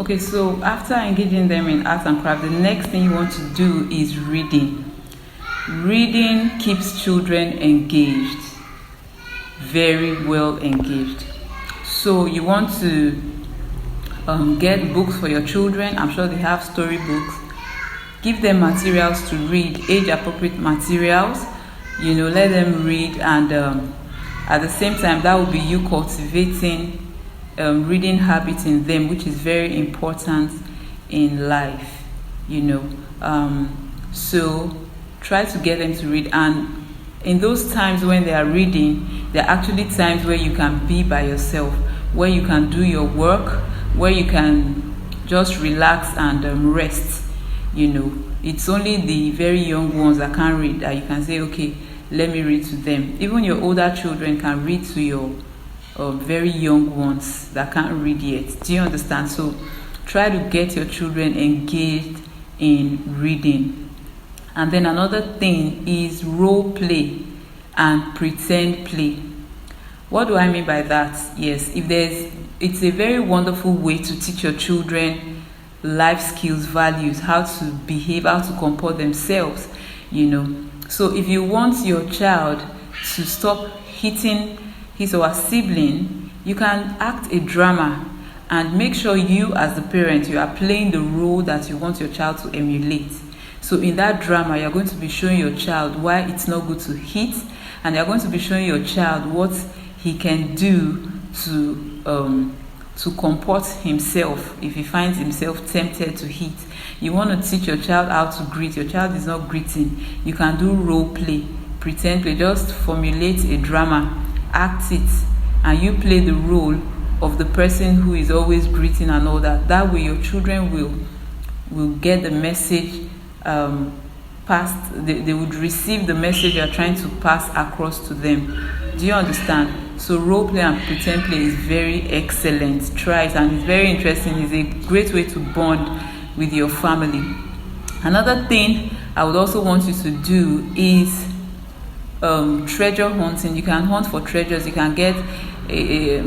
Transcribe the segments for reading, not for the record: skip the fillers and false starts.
Okay, so after engaging them in art and craft, the next thing you want to do is reading. Reading keeps children engaged, very well engaged. So you want to get books for your children. I'm sure they have story books. Give them materials to read, age appropriate materials. Let them read, and at the same time, that will be you cultivating reading habits in them, which is very important in life. So try to get them to read, and in those times when they are reading, there are actually times where you can be by yourself, where you can do your work, where you can just relax and rest. It's only the very young ones that can't read that you can say, okay, let me read to them. Even your older children can read to your very young ones that can't read yet. Do you understand? So try to get your children engaged in reading. And then another thing is role play and pretend play. What do I mean by that? Yes, it's a very wonderful way to teach your children life skills, values, how to behave, how to comport themselves. So if you want your child to stop hitting his or her sibling, you can act a drama and make sure you as the parent, you are playing the role that you want your child to emulate. So in that drama, you're going to be showing your child why it's not good to hit, and you're going to be showing your child what he can do to comport himself if he finds himself tempted to hit. You want to teach your child how to greet. Your child is not greeting. You can do role play, pretend play. Just formulate a drama, act it, and you play the role of the person who is always greeting and all that. That way your children will get the message passed. They would receive the message you're trying to pass across to them. Do you understand? So role play and pretend play is very excellent. Try it, and it's very interesting. It's a great way to bond with your family. Another thing I would also want you to do is treasure hunting. You can hunt for treasures. You can get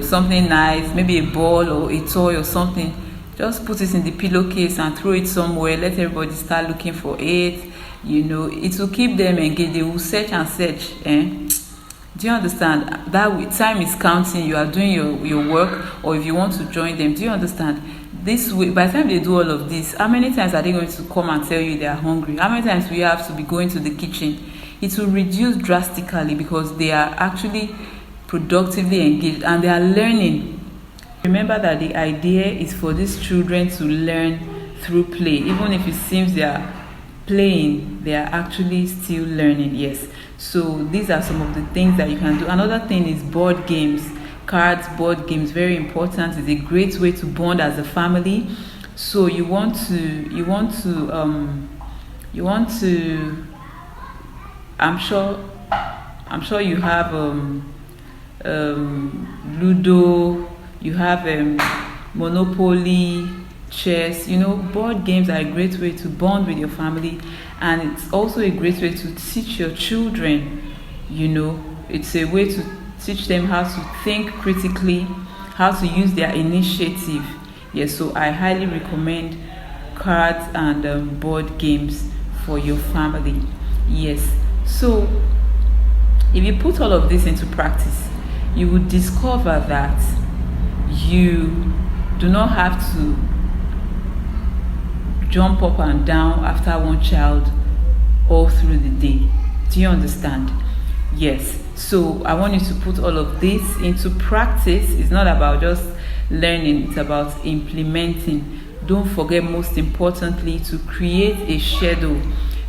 something nice, maybe a ball or a toy or something. Just put it in the pillowcase and throw it somewhere. Let everybody start looking for it. It will keep them engaged. They will search and search. Do you understand? That time is counting. You are doing your work, or if you want to join them. Do you understand? This way, by the time they do all of this, how many times are they going to come and tell you they are hungry? How many times will you have to be going to the kitchen? It will reduce drastically because they are actually productively engaged and they are learning. Remember that the idea is for these children to learn through play. Even if it seems they are playing, they are actually still learning. Yes. So these are some of the things that you can do. Another thing is board games. Cards, board games, very important. It's a great way to bond as a family. So you want to I'm sure you have Ludo, you have Monopoly, chess. Board games are a great way to bond with your family, and it's also a great way to teach your children. It's a way to teach them how to think critically, how to use their initiative. Yes, so I highly recommend cards and board games for your family. Yes, so if you put all of this into practice, you will discover that you do not have to jump up and down after one child all through the day. Do you understand? Yes. So I want you to put all of this into practice. It's not about just learning, it's about implementing. Don't forget, most importantly, to create a schedule,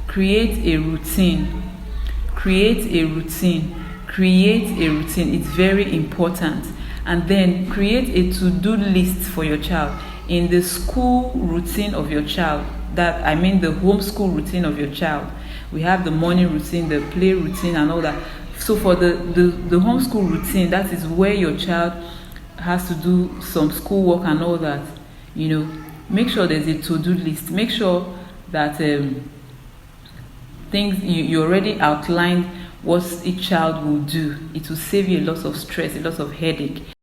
create a routine. It's very important. And then create a to-do list for your child. In the school routine of your child, the homeschool routine of your child, we have the morning routine, the play routine, and all that. So for the homeschool routine, that is where your child has to do some schoolwork and all that. Make sure there's a to-do list. Make sure that things you already outlined what each child will do. It will save you a lot of stress, a lot of headache.